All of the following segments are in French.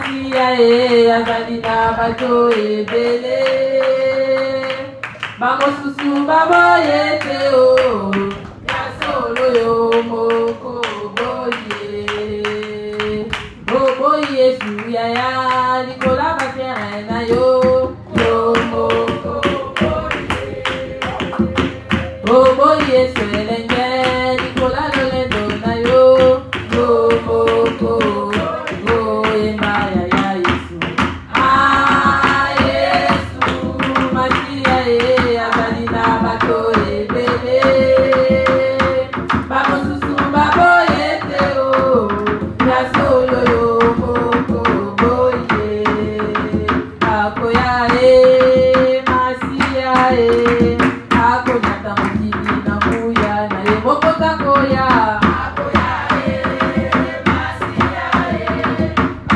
Masia e azalina bato ebele. Bamo susu babo yete o. Ya solo yo moko boye. Boye suya ya Nicola Batia yo. Yo moko boye. Boye suelenge Nicola Loledo yo. Yo moko boye maya ya Yesu. Ah Yesu Masia e azalina bato ebele. Bamo susu babo yete o. Ya solo yo moko boye. Akoya e Masia e. Akoya tamukini na muya na e moko takoya. Akoya e Masia e.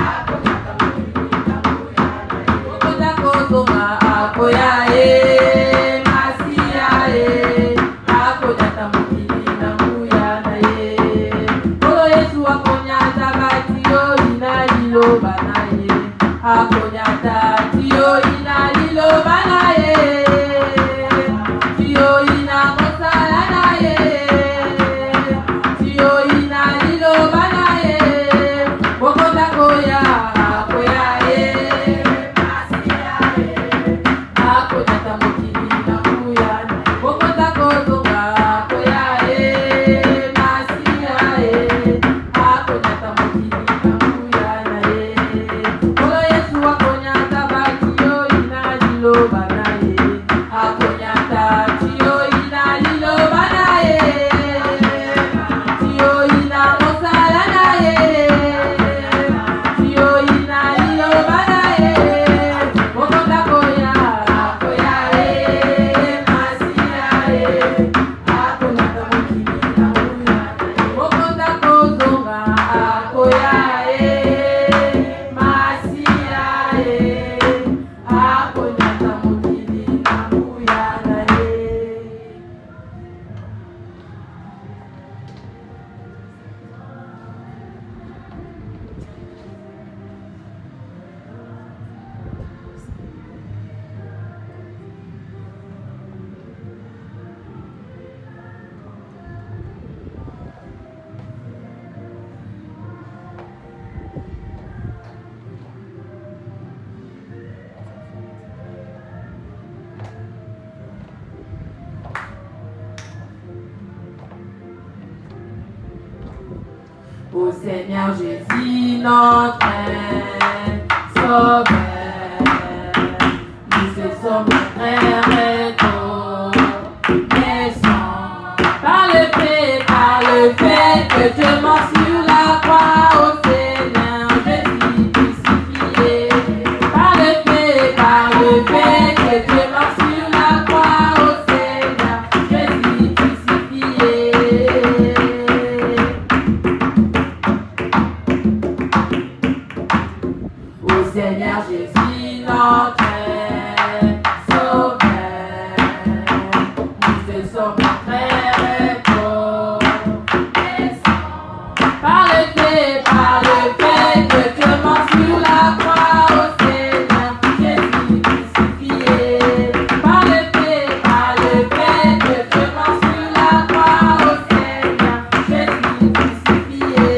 Akoya tamukini na muya na e moko takoya. Akoya e Masia e. Akoya tamukini na muya na e. Olo Yesu akonya tabati yo ina lilo banaye. Akonya tabati yo ina lilo banaye. Tio ina kosala naye. Tio ina lilo banaye. Bokota koya. Akoya e Masia e. Akonya tamukini na muya na e. Bokota kotonga. Akoya e Masia e. Akonya tamukini na muya na e. Olo Yesu akonya tabati yo ina lilo banaye. Akonya tabati yo ina lilo banaye. Tio ina kosala naye. Tio ina lilo banaye. Bokota koya. Akoya e Masia e. Akonya tamukini na muya na e. Bokota kozonga. Akoya e Masia e. Akonya tamukini na muya na e. Ô Seigneur Jésus, notre Sauveur, nous te sommes très reconnaissants par le fait que tu mors sur la croix, ô Seigneur Jésus crucifié. Par le fait que tu mors sur la croix, ô Seigneur Jésus crucifié. Ô Seigneur Jésus, notre Sauveur, nous te sommes très reconnaissants par le fait que tu mors sur la croix, ô Seigneur Jésus crucifié. Par le fait que tu mors sur la croix, ô Seigneur Jésus crucifié.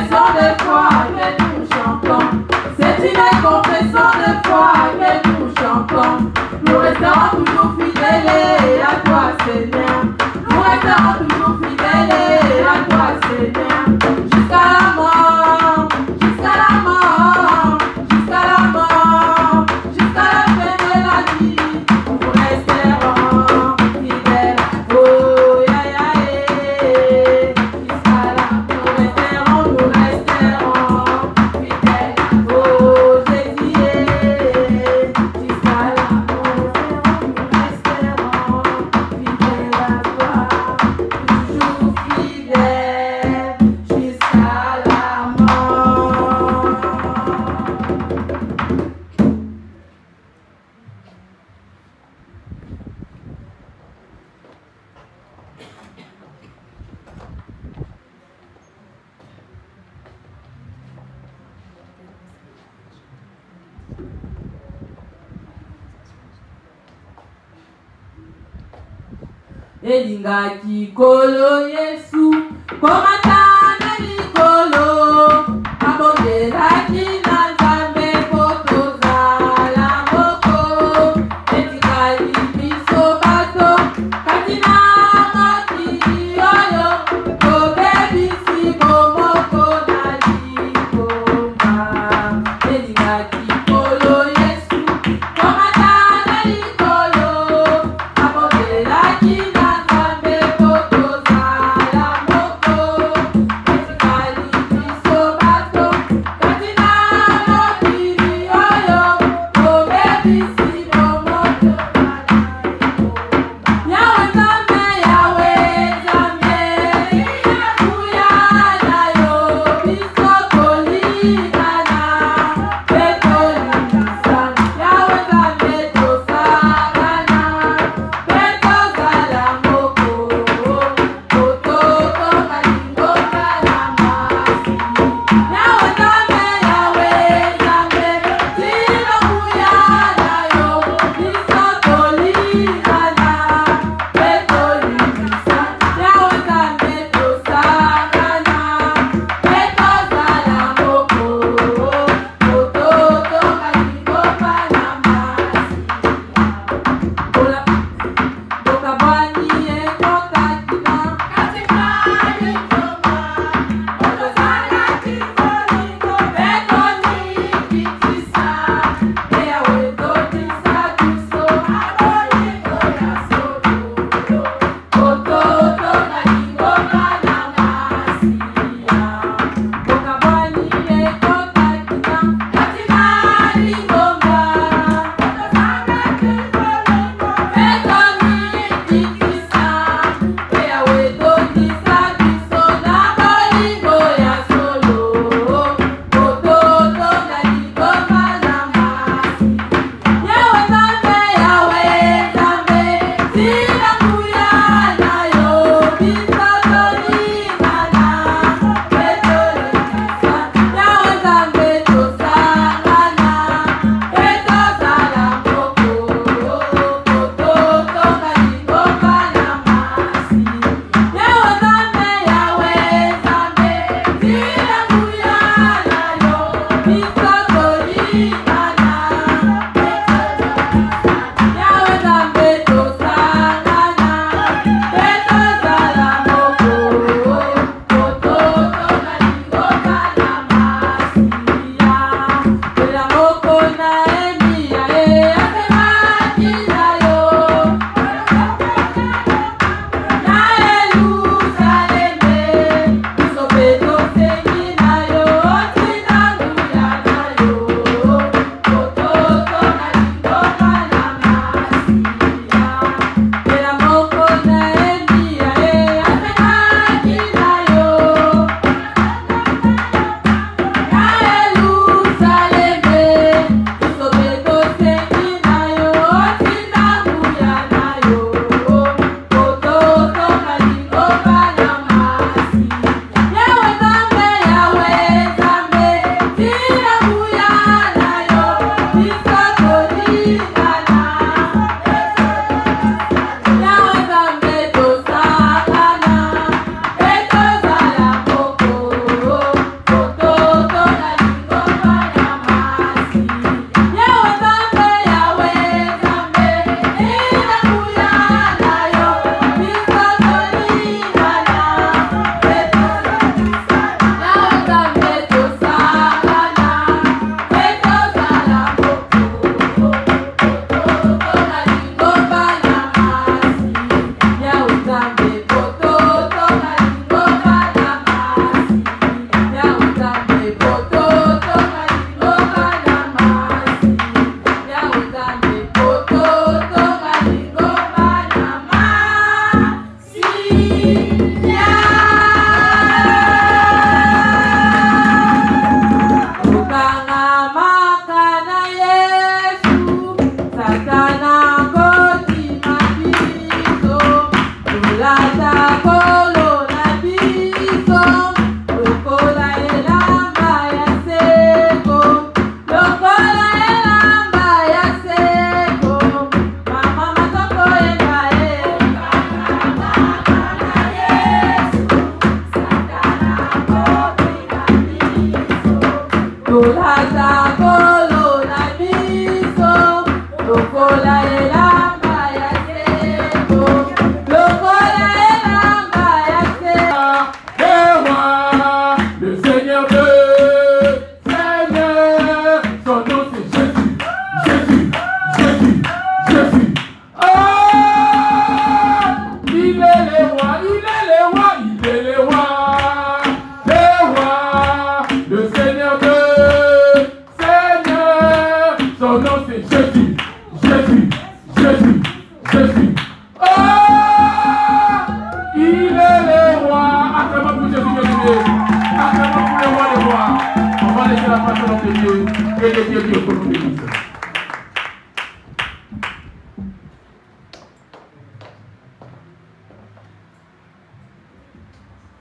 confession de foi que nous chantons. C'est une confession de foi que nous chantons. Nous resterons toujours fidèles à toi, Seigneur. Nous resterons toujours fidèles à toi, Seigneur. Jusqu'à la mort, jusqu'à la mort, jusqu'à la mort, jusqu'à la fin de la vie. Nous resterons fidèles. Oh, ya, ya, jusqu'à la mort. Nous resterons fidèles. Oh, Jésus, jusqu'à la mort. Nous resterons fidèles à toi. Toujours fidèles jusqu'à la mort. Elingaki kolo Yesu, komatana likolo, abondelaki na Nzambe kotozala moko, etikali biso bato, kati na mokili oyo, tobebisi bomoko na likomba. Elingaki kolo Yesu, komatana likolo, abondelaki na Nzambe kotozala moko,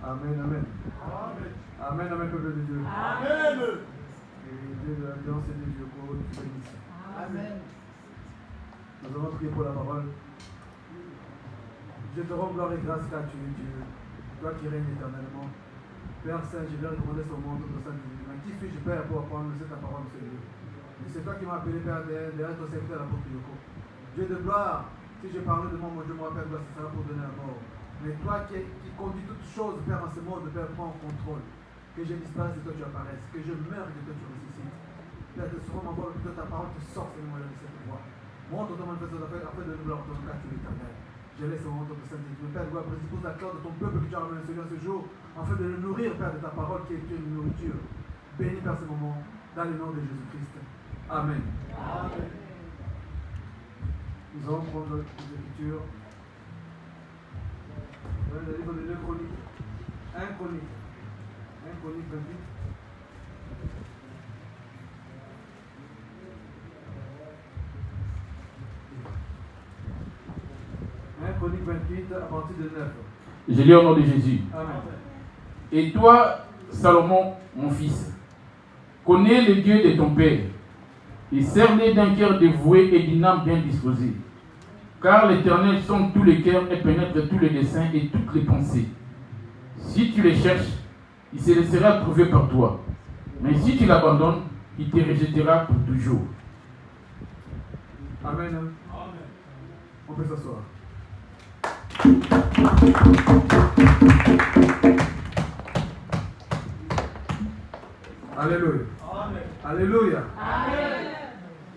Amen, amen. Amen, amen, peuple de Dieu. Amen. Et Dieu de l'alliance et de Dieu pour nous bénisse. Amen. Nous allons prier pour la parole. Je te rends gloire et grâce car tu es Dieu, toi qui règnes éternellement. Père Saint, je viens recommander ce monde de Saint Divin. Qui suis-je, Père, pour apprendre ta parole, Seigneur? Et c'est toi qui m'as appelé, Père, derrière ton serviteur à la porte de Yoko. Dieu de gloire, si je parlais de moi, mon Dieu, mon Père, gloire, ce sera pour donner la mort. Mais toi qui conduis toutes choses, Père, en ce monde, Père, prends en contrôle. Que je disparaisse et toi tu apparaisses. Que je meure et toi tu ressuscites. Père, que ce soit ma parole, que ta parole te sorte, Seigneur, de cette voix. Montre ton manifestation afin de nous gloire, ton cas, tu es éternel. Je laisse au moment de Saint-Esprit. Père, gloire, précipose la cœur de ton peuple que tu as ramené, Seigneur, ce jour, afin de le nourrir, Père, de ta parole qui est une nourriture. Bénis, Père, ce moment, dans le nom de Jésus-Christ. Amen. Amen. Nous allons prendre les Écritures. Le livre de 2 Chroniques. 1 Chronique. 1 Chronique 28. Chronique 28 à partir de 9. Je lis au nom de Jésus. Amen. Et toi, Salomon, mon fils, connais le Dieu de ton père et sers-le d'un cœur dévoué et d'une âme bien disposée. Car l'Éternel sonde tous les cœurs et pénètre tous les desseins et toutes les pensées. Si tu les cherches, il se laissera trouver par toi. Mais si tu l'abandonnes, il te rejettera pour toujours. Amen. Amen. On peut s'asseoir. Alléluia. Amen. Alléluia. Amen.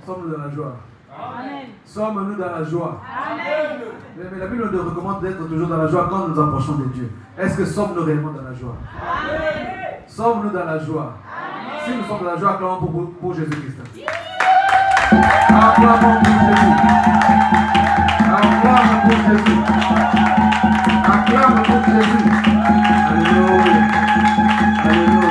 Sommes-nous dans la joie? Amen. Sommes-nous dans la joie? Amen. Mais la Bible nous recommande d'être toujours dans la joie quand nous nous approchons de Dieu. Est-ce que sommes-nous réellement dans la joie? Amen. Sommes-nous dans la joie? Amen. Si nous sommes dans la joie, acclamons pour Jésus-Christ. Acclamons pour Jésus. Acclamons pour Jésus. Acclamons pour Jésus. Alléluia. Alléluia.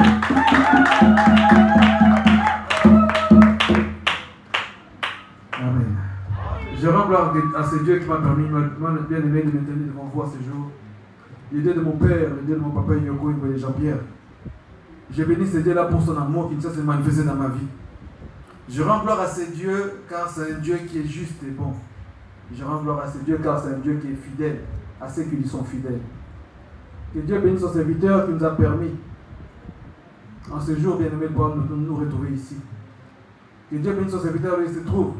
Amen. Je rends gloire à ce Dieu qui m'a permis, mon bien-aimé, de me tenir devant vous à ce jour. Le Dieu de mon père, le Dieu de mon papa Yoko et Jean-Pierre. Je bénis ce Dieu-là pour son amour qui ne cesse de manifester dans ma vie. Je rends gloire à ce Dieu car c'est un Dieu qui est juste et bon. Je rends gloire à ce Dieu car c'est un Dieu qui est fidèle à ceux qui lui sont fidèles. Que Dieu bénisse son serviteur qui nous a permis, en ce jour bien-aimé, de pouvoir nous retrouver ici. Que Dieu bénisse son serviteur où il se trouve.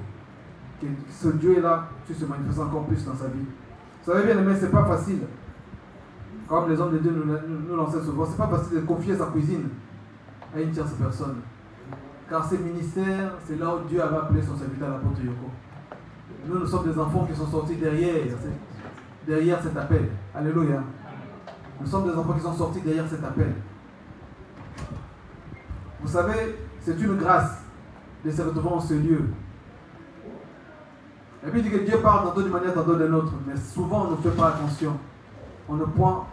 Que ce Dieu-là puisse se manifester encore plus dans sa vie. Vous savez bien aimé, ce n'est pas facile. Comme les hommes de Dieu nous l'enseignent souvent, ce n'est pas facile de confier sa cuisine à une tierce personne. Car ces ministères, c'est là où Dieu avait appelé son serviteur à l'apôtre Yoko. Nous sommes des enfants qui sont sortis derrière cet appel. Alléluia. Nous sommes des enfants qui sont sortis derrière cet appel. Vous savez, c'est une grâce de se retrouver en ce lieu. Et puis il dit que Dieu parle tantôt d'une manière, tantôt d'une autre. Mais souvent on ne fait pas attention. On ne prend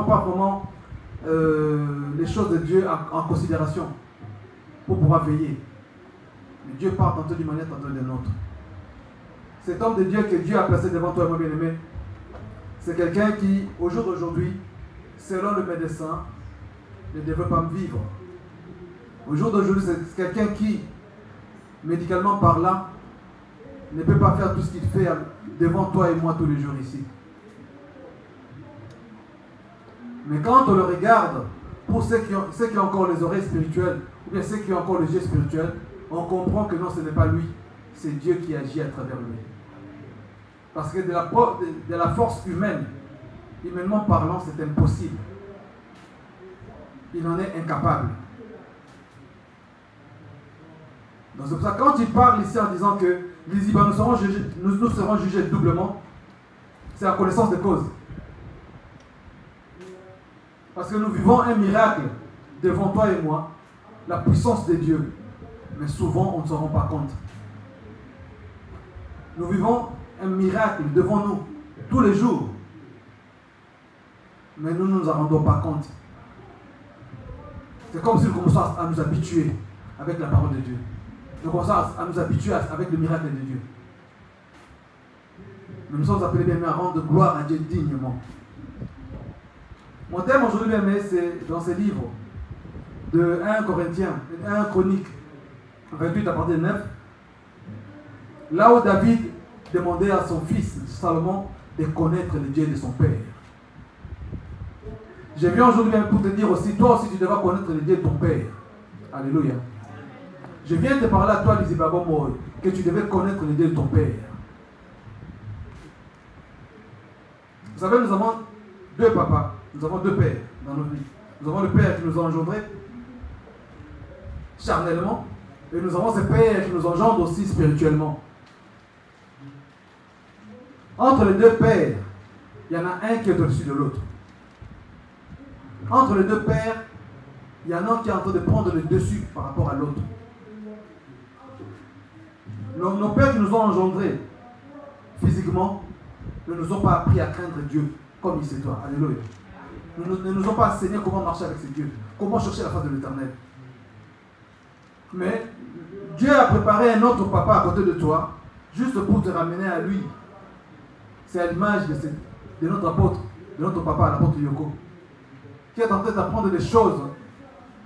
pas vraiment les choses de Dieu en considération pour pouvoir veiller. Mais Dieu parle tantôt d'une manière, tantôt d'une autre. Cet homme de Dieu que Dieu a placé devant toi, mon bien-aimé, c'est quelqu'un qui, au jour d'aujourd'hui, selon le médecin, ne devrait pas vivre. Au jour d'aujourd'hui, c'est quelqu'un qui, médicalement parlant, ne peut pas faire tout ce qu'il fait devant toi et moi tous les jours ici. Mais quand on le regarde, pour ceux qui ont encore les oreilles spirituelles, ou bien ceux qui ont encore les yeux spirituels, on comprend que non, ce n'est pas lui, c'est Dieu qui agit à travers lui. Parce que de la force humaine, humainement parlant, c'est impossible. Il en est incapable. Donc c'est pour ça que quand il parle ici en disant que les Ibains nous serons jugés doublement, c'est la connaissance de cause. Parce que nous vivons un miracle devant toi et moi, la puissance de Dieu. Mais souvent, on ne s'en rend pas compte. Nous vivons un miracle devant nous, tous les jours. Mais nous ne nous en rendons pas compte. C'est comme si nous commençons à nous habituer avec la parole de Dieu. Nous commençons à nous habituer avec le miracle de Dieu. Nous sommes appelés bien à rendre gloire à Dieu dignement. Mon thème aujourd'hui, bien aimé, c'est dans ce livre de 1 Corinthiens, 1 Chroniques 28 à partir de 9, là où David demandait à son fils Salomon de connaître le Dieu de son père. Je viens aujourd'hui pour te dire aussi, toi aussi tu devras connaître le Dieu de ton père. Alléluia. Je viens te parler à toi, Lizibabo Moy, que tu devais connaître le Dieu de ton père. Vous savez, nous avons deux papas, nous avons deux pères dans nos vies. Nous avons le père qui nous a engendrés charnellement, et nous avons ce père qui nous engendre aussi spirituellement. Entre les deux pères, il y en a un qui est au-dessus de l'autre. Entre les deux pères, il y en a un qui est en train de prendre le dessus par rapport à l'autre. Nos pères qui nous ont engendrés physiquement ne nous ont pas appris à craindre Dieu comme il sait toi. Alléluia. Ne nous ont pas enseigné comment marcher avec ces dieux, comment chercher la face de l'Éternel. Mais Dieu a préparé un autre papa à côté de toi, juste pour te ramener à lui. C'est à l'image de notre apôtre, de notre papa, l'apôtre Yoko, qui est en train d'apprendre des choses,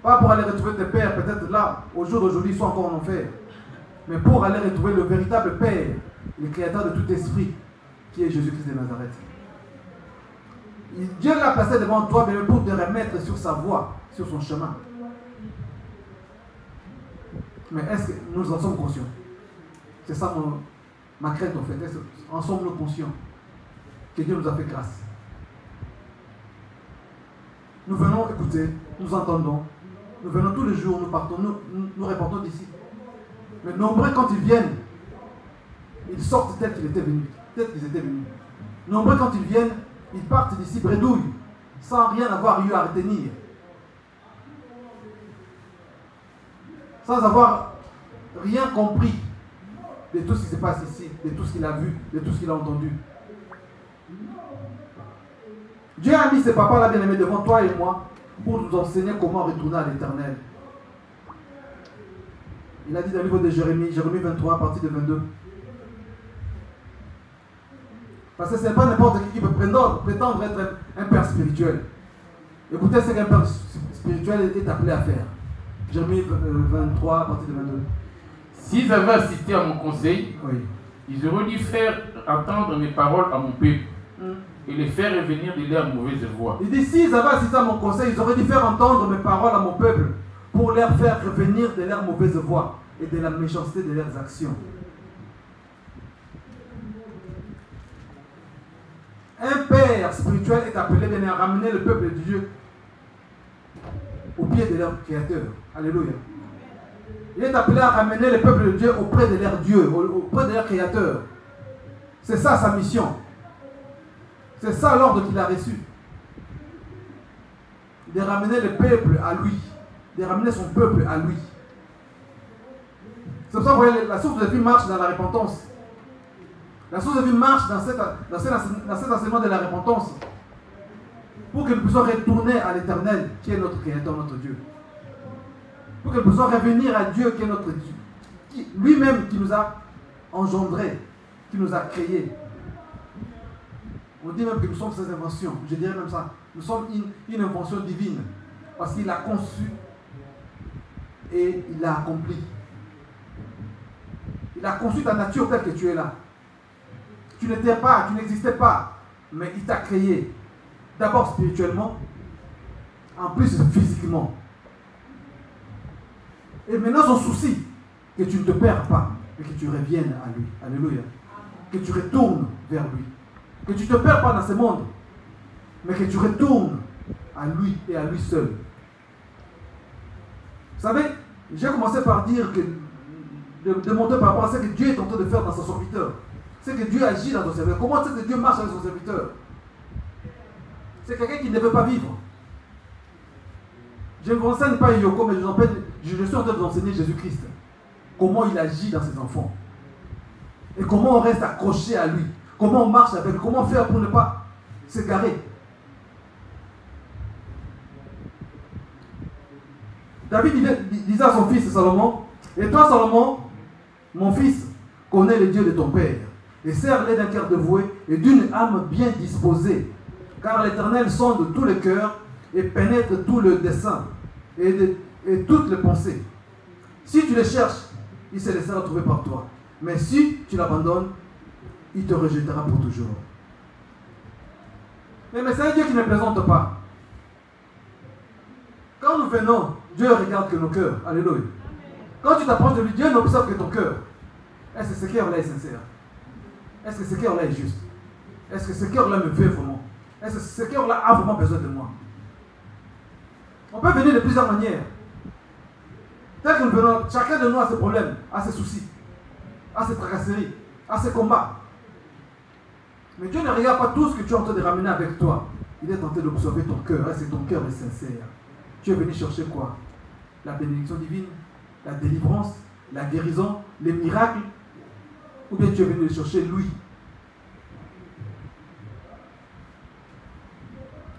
pas pour aller retrouver tes pères, peut-être là, au jour d'aujourd'hui, ils sont encore en enfer, mais pour aller retrouver le véritable Père, le créateur de tout esprit, qui est Jésus-Christ de Nazareth. Dieu l'a placé devant toi, mais pour te remettre sur sa voie, sur son chemin. Mais est-ce que nous en sommes conscients? C'est ça ma crainte en fait. En sommes-nous conscients que Dieu nous a fait grâce? Nous venons écouter, nous entendons, nous venons tous les jours, nous partons, nous reportons d'ici. Mais nombreux quand ils viennent, ils sortent tels qu'ils étaient venus. Peut-être qu'ils étaient venus. Nombreux quand ils viennent, ils partent d'ici bredouilles, sans rien avoir eu à retenir. Sans avoir rien compris de tout ce qui se passe ici, de tout ce qu'il a vu, de tout ce qu'il a entendu. Dieu a mis ses papas là bien aimés devant toi et moi pour nous enseigner comment retourner à l'Éternel. Il a dit dans le livre de Jérémie 23 à partir de 22. Parce que ce n'est pas n'importe qui peut prétendre être un père spirituel. Écoutez ce qu'un père spirituel est appelé à faire. Jérémie 23 à partir de 22. S'ils avaient assisté à mon conseil, Oui. ils auraient dû faire entendre mes paroles à mon peuple et les faire revenir de leur mauvaise voie. Il dit, s'ils avaient assisté à mon conseil, ils auraient dû faire entendre mes paroles à mon peuple pour leur faire revenir de leur mauvaise voie et de la méchanceté de leurs actions. Un père spirituel est appelé bien à ramener le peuple de Dieu au pied de leur Créateur. Alléluia. Il est appelé à ramener le peuple de Dieu auprès de leur Dieu, auprès de leur Créateur. C'est ça sa mission. C'est ça l'ordre qu'il a reçu. De ramener le peuple à lui. De ramener son peuple à lui. C'est pour ça que vous voyez, la source de vie marche dans la repentance. La source de vie marche dans cet enseignement de la repentance. Pour que nous puissions retourner à l'Éternel, qui est notre Créateur, notre Dieu. Pour que nous puissions revenir à Dieu, qui est notre Dieu. Lui-même qui nous a engendrés, qui nous a créés. On dit même que nous sommes ses inventions. Je dirais même ça. Nous sommes une invention divine. Parce qu'il l'a conçu et il l'a accompli. Il a conçu ta nature telle que tu es là. Tu n'étais pas, tu n'existais pas, mais il t'a créé. D'abord spirituellement, en plus physiquement. Et maintenant son souci, que tu ne te perds pas, et que tu reviennes à lui. Alléluia. Que tu retournes vers lui. Que tu ne te perds pas dans ce monde, mais que tu retournes à lui et à lui seul. Vous savez, j'ai commencé par dire que, de montrer par rapport à ce que Dieu est en train de faire dans son serviteur. C'est que Dieu agit dans son serviteur. Comment c'est que Dieu marche avec son serviteur? C'est quelqu'un qui ne veut pas vivre. Je ne vous enseigne pas Yoko, mais je suis en train de vous enseigner Jésus-Christ. Comment il agit dans ses enfants. Et comment on reste accroché à lui. Comment on marche avec lui. Comment faire pour ne pas s'égarer. David disait à son fils Salomon, et toi Salomon, mon fils, connais le Dieu de ton père, et sers-les d'un cœur dévoué et d'une âme bien disposée, car l'Éternel sonde tous les cœurs et pénètre tout le dessein et toutes les pensées. Si tu les cherches, il se laissera trouver par toi. Mais si tu l'abandonnes, il te rejettera pour toujours. Mais c'est un Dieu qui ne plaisante pas. Quand nous venons, Dieu regarde que nos cœurs. Alléluia. Quand tu t'approches de lui, Dieu n'observe que ton cœur. Est-ce que ce cœur-là est sincère? Est-ce que ce cœur-là est juste? Est-ce que ce cœur-là me veut vraiment? Est-ce que ce cœur-là a vraiment besoin de moi? On peut venir de plusieurs manières. Tel que nous venons, chacun de nous a ses problèmes, a ses soucis, a ses tracasseries, a ses combats. Mais Dieu ne regarde pas tout ce que tu es en train de ramener avec toi. Il est en train d'observer ton cœur. Est-ce que ton cœur est sincère? Tu es venu chercher quoi? La bénédiction divine, la délivrance, la guérison, les miracles? Ou bien tu es venu chercher lui?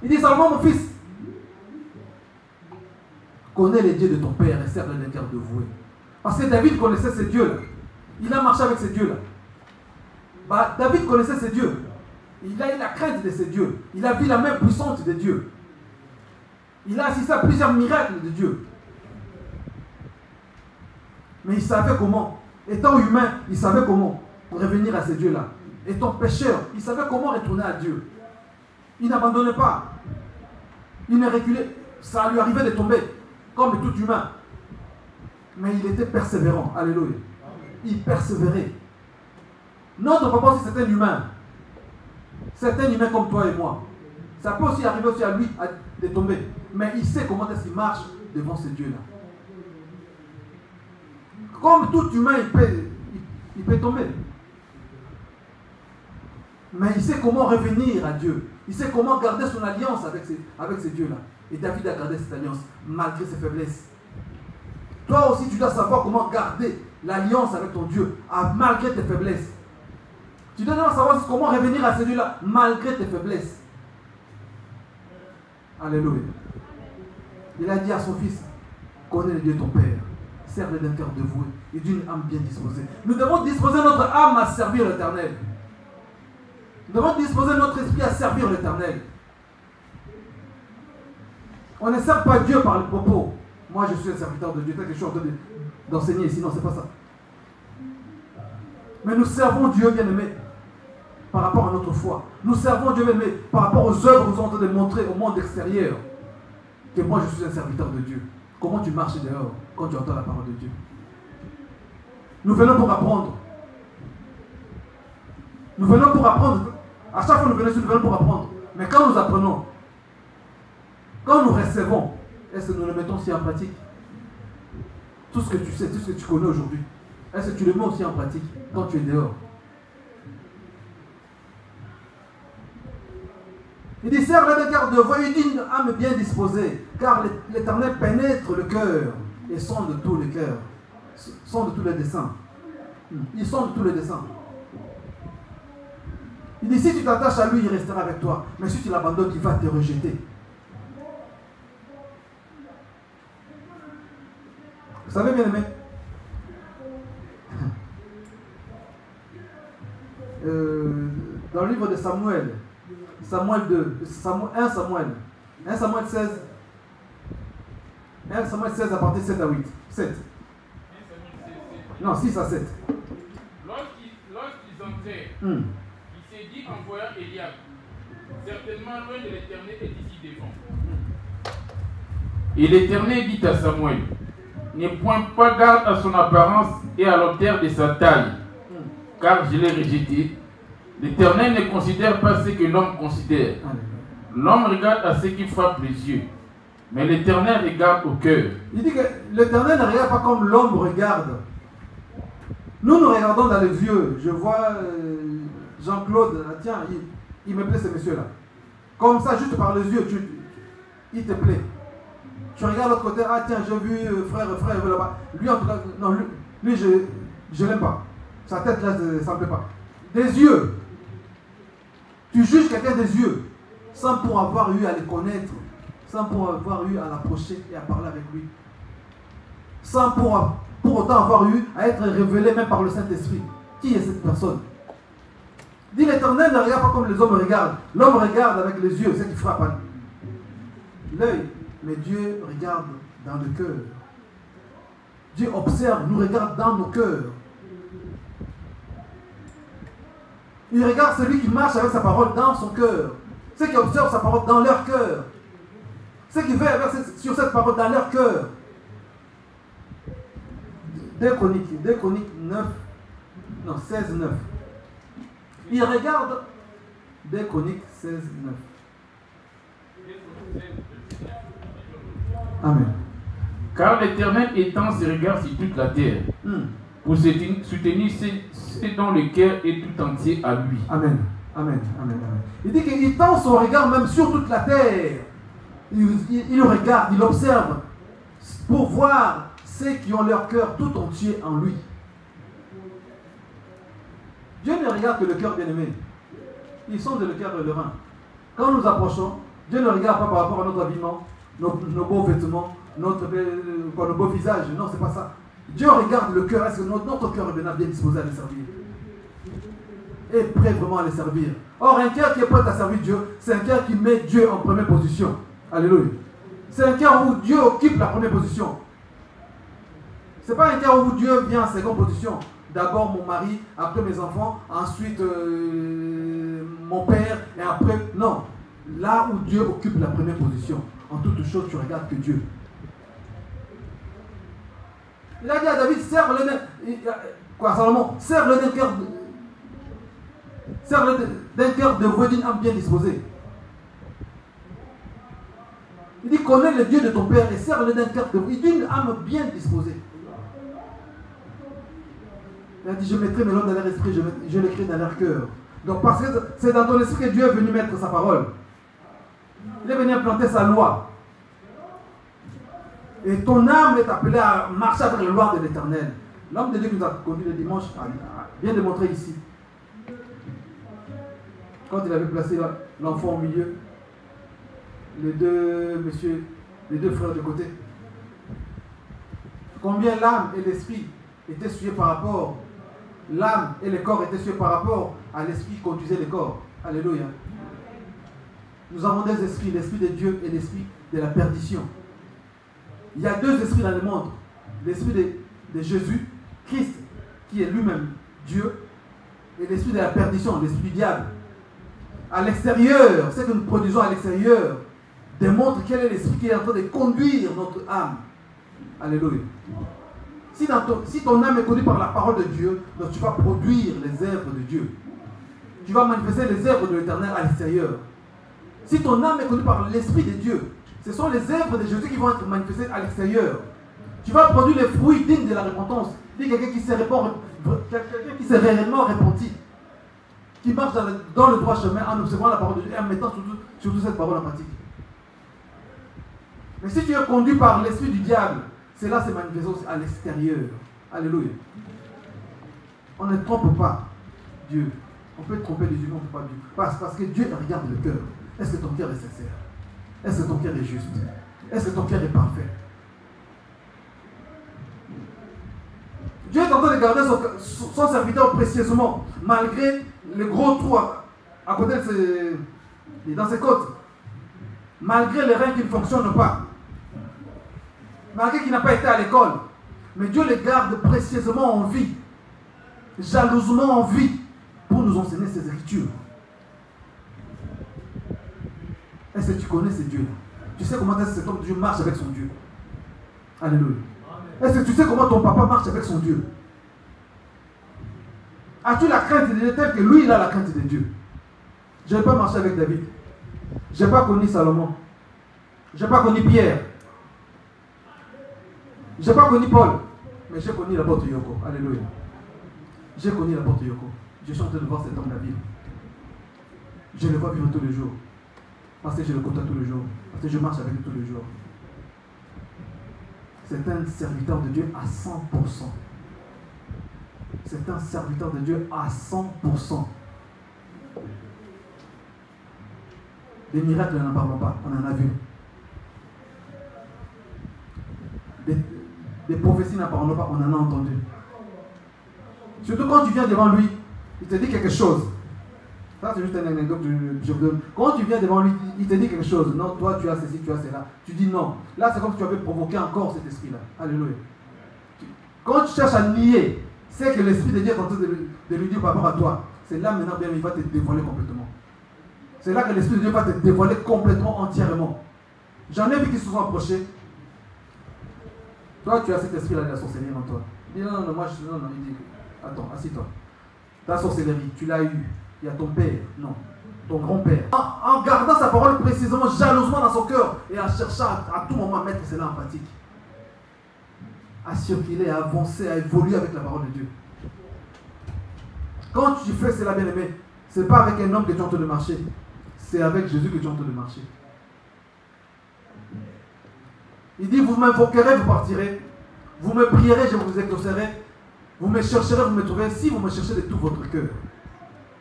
Il dit Salomon, mon fils, connais les dieux de ton père et sers-le d'un cœur dévoué. Parce que David connaissait ces dieux-là. Il a marché avec ces dieux-là. David connaissait ces dieux. Il a eu la crainte de ces dieux. Il a vu la main puissante de Dieu. Il a assisté à plusieurs miracles de Dieu. Mais il savait comment. Étant humain, il savait comment revenir à ces dieux-là. Étant pécheur, il savait comment retourner à Dieu. Il n'abandonnait pas. Il ne reculait. Ça lui arrivait de tomber, comme tout humain. Mais il était persévérant. Alléluia. Il persévérait. Notre papa aussi, c'est un humain. C'est un humain comme toi et moi. Ça peut aussi arriver aussi à lui de tomber. Mais il sait comment est-ce qu'il marche devant ce Dieu-là. Comme tout humain, il peut tomber. Mais il sait comment revenir à Dieu. Il sait comment garder son alliance avec ces dieux-là. Et David a gardé cette alliance malgré ses faiblesses. Toi aussi, tu dois savoir comment garder l'alliance avec ton Dieu malgré tes faiblesses. Tu dois savoir comment revenir à ces dieux-là malgré tes faiblesses. Alléluia. Il a dit à son fils, connais le Dieu de ton père, serre-le d'un cœur dévoué et d'une âme bien disposée. Nous devons disposer notre âme à servir l'Éternel. Nous devons disposer notre esprit à servir l'Éternel. On ne sert pas Dieu par le propos. Moi, je suis un serviteur de Dieu. Peut-être que je suis en train d'enseigner ici. Non, ce n'est pas ça. Mais nous servons Dieu, bien-aimé, par rapport à notre foi. Nous servons Dieu, bien-aimé, par rapport aux œuvres que nous sommes en train de montrer au monde extérieur. Que moi, je suis un serviteur de Dieu. Comment tu marches dehors quand tu entends la parole de Dieu? Nous venons pour apprendre. Nous venons pour apprendre. À chaque fois que nous venons pour apprendre. Mais quand nous apprenons, quand nous recevons, est-ce que nous le mettons aussi en pratique? Tout ce que tu sais, tout ce que tu connais aujourd'hui, est-ce que tu le mets aussi en pratique quand tu es dehors? Il dit, serre-le d'un cœur dévoué et d'une âme bien disposée, car l'Éternel pénètre le cœur et sonde tous les cœurs, sonde tous les desseins. Il sonde tous les desseins. Il dit, si tu t'attaches à lui, il restera avec toi. Mais si tu l'abandonnes, il va te rejeter. Vous savez, bien aimé, dans le livre de Samuel, Samuel 16 à partir de 7 à 8. 7. Non, 6 à 7. Lorsqu'ils entrèrent, il s'est dit en voyant Eliab, certainement loin de l'Éternel est ici devant. Et l'Éternel dit à Samuel, ne point pas garde à son apparence et à l'auteur de sa taille, car je l'ai rejeté. L'Éternel ne considère pas ce que l'homme considère. L'homme regarde à ce qui frappe les yeux, mais l'Éternel regarde au cœur. Il dit que l'Éternel ne regarde pas comme l'homme regarde. Nous regardons dans les yeux. Je vois Jean-Claude, tiens, il me plaît ce monsieur-là. Comme ça, juste par les yeux, il te plaît. Tu regardes l'autre côté, ah tiens, j'ai vu frère là-bas. Lui, en tout cas, non, lui je l'aime pas. Sa tête là, ça ne me plaît pas. Des yeux. Tu juges quelqu'un des yeux, sans pour avoir eu à le connaître, sans pour avoir eu à l'approcher et à parler avec lui. Sans pour autant avoir eu à être révélé même par le Saint-Esprit. Qui est cette personne? Dit l'Éternel ne regarde pas comme les hommes regardent. L'homme regarde avec les yeux, c'est qui frappe l'œil. Mais Dieu regarde dans le cœur. Dieu observe, nous regarde dans nos cœurs. Il regarde celui qui marche avec sa parole dans son cœur. Ceux qui observent sa parole dans leur cœur. Ceux qui veillent sur cette parole dans leur cœur. 2 Chroniques 16, 9. Il regarde 2 Chroniques 16, 9. Amen. Car l'Éternel étend ses regards sur toute la terre, pour soutenir ceux dont le cœur est tout entier à lui. Amen. Amen. Amen. Amen. Il dit qu'il tend son regard même sur toute la terre. Il regarde, il observe pour voir ceux qui ont leur cœur tout entier en lui. Dieu ne regarde que le cœur bien-aimé. Ils sont de le cœur et le rein. Quand nous approchons, Dieu ne regarde pas par rapport à notre habillement, nos beaux vêtements, nos beaux visages. Non, c'est pas ça. Dieu regarde le cœur. Est-ce que notre cœur est bien disposé à le servir? Est prêt vraiment à le servir. Or, un cœur qui est prêt à servir Dieu, c'est un cœur qui met Dieu en première position. Alléluia. C'est un cœur où Dieu occupe la première position. Ce n'est pas un cœur où Dieu vient en seconde position. D'abord mon mari, après mes enfants, ensuite mon père, et après... Non. Là où Dieu occupe la première position, en toute chose, tu regardes que Dieu. Il a dit à David, serre-le Salomon, serre-le d'un cœur dévoué, d'une âme bien disposée. Il dit, connais le Dieu de ton père et serre-le d'un cœur dévoué, d'une âme bien disposée. Il a dit, je mettrai mes lois dans leur esprit, je l'écris dans leur cœur. Donc parce que c'est dans ton esprit que Dieu est venu mettre sa parole. Il est venu implanter sa loi. Et ton âme est appelée à marcher avec la loi de l'Éternel. L'homme de Dieu qui nous a conduit le dimanche vient de montrer ici. Quand il avait placé l'enfant au milieu, les deux frères de côté. Combien l'âme et l'esprit étaient sués par rapport. L'âme et le corps étaient sués par rapport à l'esprit qui conduisait le corps. Alléluia. Nous avons deux esprits, l'esprit de Dieu et l'esprit de la perdition. Il y a deux esprits dans le monde. L'esprit de Jésus, Christ, qui est lui-même Dieu, et l'esprit de la perdition, l'esprit du diable. À l'extérieur, ce que nous produisons à l'extérieur démontre quel est l'esprit qui est en train de conduire notre âme. Alléluia. Si ton âme est conduite par la parole de Dieu, donc tu vas produire les œuvres de Dieu. Tu vas manifester les œuvres de l'Éternel à l'extérieur. Si ton âme est conduite par l'Esprit de Dieu, ce sont les œuvres de Jésus qui vont être manifestées à l'extérieur. Tu vas produire les fruits dignes de la repentance. Dis quelqu'un qui s'est réellement repenti, qui marche dans le droit chemin en observant la parole de Dieu et en mettant surtout cette parole en pratique. Mais si tu es conduit par l'esprit du diable, cela se manifeste aussi à l'extérieur. Alléluia. On ne trompe pas Dieu. On peut tromper les humains, on ne peut pas Dieu. Parce que Dieu regarde le cœur. Est-ce que ton cœur est sincère? Est-ce que ton cœur est juste? Est-ce que ton cœur est parfait? Dieu est en train de garder son serviteur précieusement, malgré le gros trou à côté dans ses côtes. Malgré les reins qui ne fonctionnent pas. Malgré qu'il n'a pas été à l'école. Mais Dieu les garde précieusement en vie. Jalousement en vie. Pour nous enseigner ses écritures. Est-ce que tu connais ces dieux-là? tu sais comment cet homme de Dieu marche avec son Dieu? Alléluia. Est-ce que tu sais comment ton papa marche avec son Dieu? As-tu la crainte de Dieu telle que lui, il a la crainte de Dieu? Je n'ai pas marché avec David. Je n'ai pas connu Salomon. Je n'ai pas connu Pierre. Je n'ai pas connu Paul. Mais j'ai connu l'apôtre Yoko. Alléluia. J'ai connu l'apôtre Yoko. Je suis en train de voir cet homme de la Bible. Je le vois vivre tous les jours. Parce que je le côtoie tous les jours. Parce que je marche avec lui tous les jours. C'est un serviteur de Dieu à 100%. C'est un serviteur de Dieu à 100%. Des miracles, n'en parlons pas. On en a vu. Des prophéties, n'en parlons pas. On en a entendu. Surtout quand tu viens devant lui, il te dit quelque chose. Ça, c'est juste une anecdote que je vous donne. Quand tu viens devant lui, il te dit quelque chose. Non, toi, tu as ceci, tu as cela. Tu dis non. Là, c'est comme si tu avais provoqué encore cet esprit-là. Alléluia. Quand tu cherches à nier, c'est que l'esprit de Dieu est en train de lui dire par rapport à toi. C'est là maintenant, bien, il va te dévoiler complètement. C'est là que l'esprit de Dieu va te dévoiler complètement, entièrement. J'en ai vu qui se sont approchés. Toi, tu as cet esprit-là de la sorcellerie en toi. Il dit non, moi, non, il dit, attends, assis-toi. Ta sorcellerie, tu l'as eue. Il y a ton père, non, ton grand-père. En gardant sa parole précisément, jalousement dans son cœur et en cherchant à tout moment à mettre cela en pratique. À circuler, à avancer, à évoluer avec la parole de Dieu. Quand tu fais cela, bien-aimé, ce n'est pas avec un homme que tu es en train de marcher. C'est avec Jésus que tu es en train de marcher. Il dit, vous m'invoquerez, vous partirez. Vous me prierez, je vous exaucerai. Vous me chercherez, vous me trouverez. Si vous me cherchez de tout votre cœur.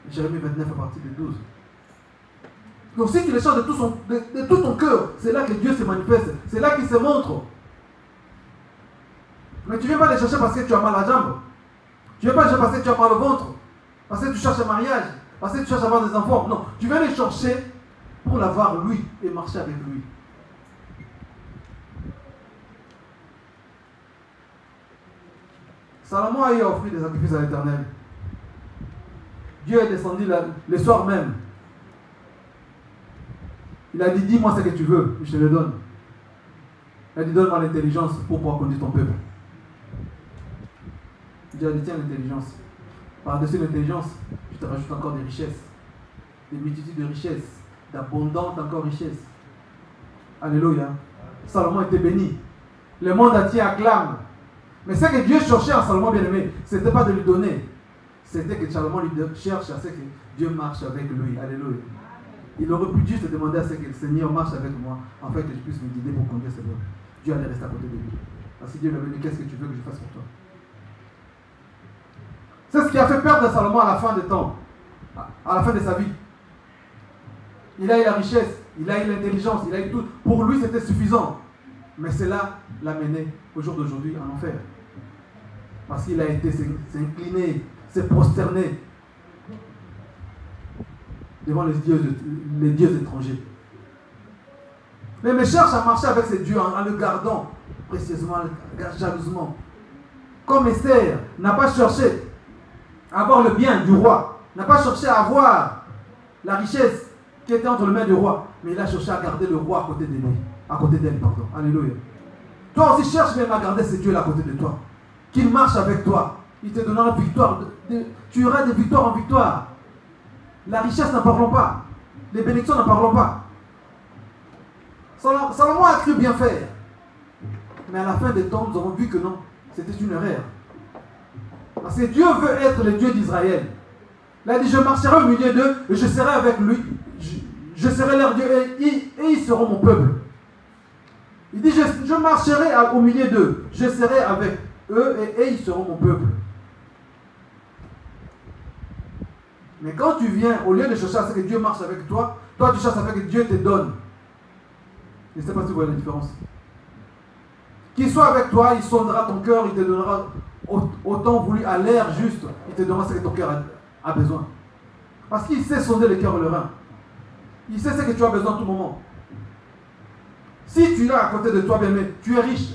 Jérémie 29 à partir de 12. Donc si tu les cherches de tout ton cœur, c'est là que Dieu se manifeste. C'est là qu'il se montre. Mais tu ne viens pas les chercher parce que tu as mal à la jambe. Tu ne viens pas les chercher parce que tu as mal au ventre. Parce que tu cherches un mariage. Parce que tu cherches à avoir des enfants. Non, tu viens les chercher pour l'avoir lui et marcher avec lui. Salomon a eu à offrir des sacrifices à l'Éternel. Dieu est descendu le soir même. Il a dit, dis-moi ce que tu veux, je te le donne. Il a dit, donne-moi l'intelligence pour pouvoir conduire ton peuple. Dieu a dit, tiens l'intelligence. Par-dessus l'intelligence, je te rajoute encore des richesses. Des multitudes de richesses. D'abondantes encore richesses. Alléluia. Salomon était béni. Le monde entier acclame. Mais ce que Dieu cherchait en Salomon bien-aimé, ce n'était pas de lui donner. C'était que Salomon lui cherche à ce que Dieu marche avec lui. Alléluia. Il aurait pu juste demander à ce que le Seigneur marche avec moi, afin que je puisse me guider pour conduire ce peuple. Dieu allait rester à côté de lui. Parce que Dieu lui avait dit, qu'est-ce que tu veux que je fasse pour toi? C'est ce qui a fait perdre Salomon à la fin des temps, à la fin de sa vie. Il a eu la richesse, il a eu l'intelligence, il a eu tout. Pour lui, c'était suffisant. Mais cela l'a mené au jour d'aujourd'hui en enfer. Parce qu'il a été s'incliner, se prosterner devant les dieux étrangers. Mais cherche à marcher avec ces dieux en le gardant précieusement, jalousement. Comme Esther n'a pas cherché à avoir le bien du roi, n'a pas cherché à avoir la richesse qui était entre les mains du roi, mais il a cherché à garder le roi à côté de lui, à côté d'elle, pardon. Alléluia. Toi aussi cherche même à garder ces dieux-là à côté de toi. Qu'il marche avec toi. Il te donnera victoire. Tu auras des victoires en victoire. La richesse, n'en parlons pas. Les bénédictions, n'en parlons pas. Salomon a cru bien faire. Mais à la fin des temps, nous avons vu que non. C'était une erreur. Parce que Dieu veut être le Dieu d'Israël. Il a dit, je marcherai au milieu d'eux et je serai avec lui. Je serai leur Dieu et ils seront mon peuple. Il dit, je marcherai au milieu d'eux. Je serai avec eux et ils seront mon peuple. Mais quand tu viens, au lieu de chercher à ce que Dieu marche avec toi, toi tu cherches à ce que Dieu te donne. Je ne sais pas si vous voyez la différence. Qu'il soit avec toi, il sondera ton cœur, il te donnera autant voulu à l'air juste, il te donnera ce que ton cœur a besoin. Parce qu'il sait sonder le cœur et le rein. Il sait ce que tu as besoin à tout moment. Si tu l'as à côté de toi, bien aimé, tu es riche.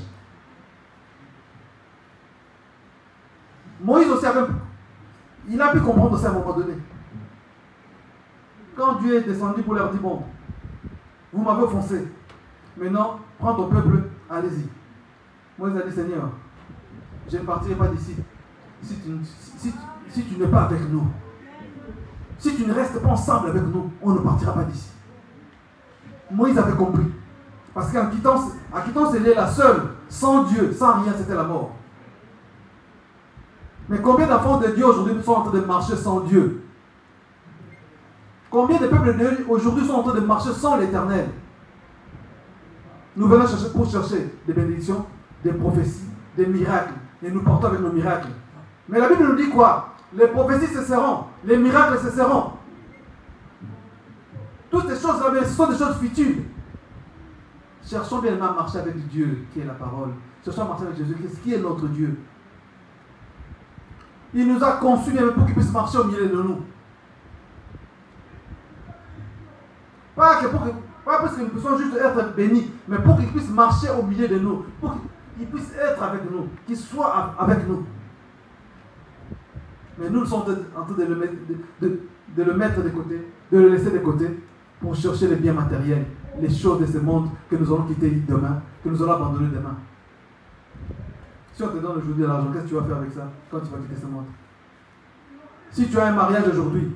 Moïse aussi il a pu comprendre ça à un moment donné. Quand Dieu est descendu pour leur dire, bon, vous m'avez offensé. Maintenant, prends ton peuple, allez-y. Moïse a dit, Seigneur, je ne partirai pas d'ici si tu n'es pas avec nous. Si tu ne restes pas ensemble avec nous, on ne partira pas d'ici. Moïse avait compris. Parce qu'en quittant cette île la seule, sans Dieu, sans rien, c'était la mort. Mais combien d'enfants de Dieu aujourd'hui sont en train de marcher sans Dieu? Combien de peuples de Dieu aujourd'hui sont en train de marcher sans l'Éternel? Nous venons pour chercher des bénédictions, des prophéties, des miracles. Et nous partons avec nos miracles. Mais la Bible nous dit quoi? Les prophéties cesseront, les miracles cesseront. Toutes ces choses-là, ce sont des choses futiles. Cherchons bien à marcher avec Dieu, qui est la parole. Cherchons à marcher avec Jésus-Christ, qui est notre Dieu. Il nous a conçus bien pour qu'il puisse marcher au milieu de nous. Pas parce que nous puissions juste être bénis, mais pour qu'il puisse marcher au milieu de nous, pour qu'il puisse être avec nous, qu'il soit avec nous. Mais nous sommes en train de le mettre de côté, de le laisser de côté, pour chercher les biens matériels, les choses de ce monde que nous allons quitter demain, que nous allons abandonner demain. Si on te donne aujourd'hui l'argent, qu'est-ce que tu vas faire avec ça quand tu vas quitter ce monde? Si tu as un mariage aujourd'hui,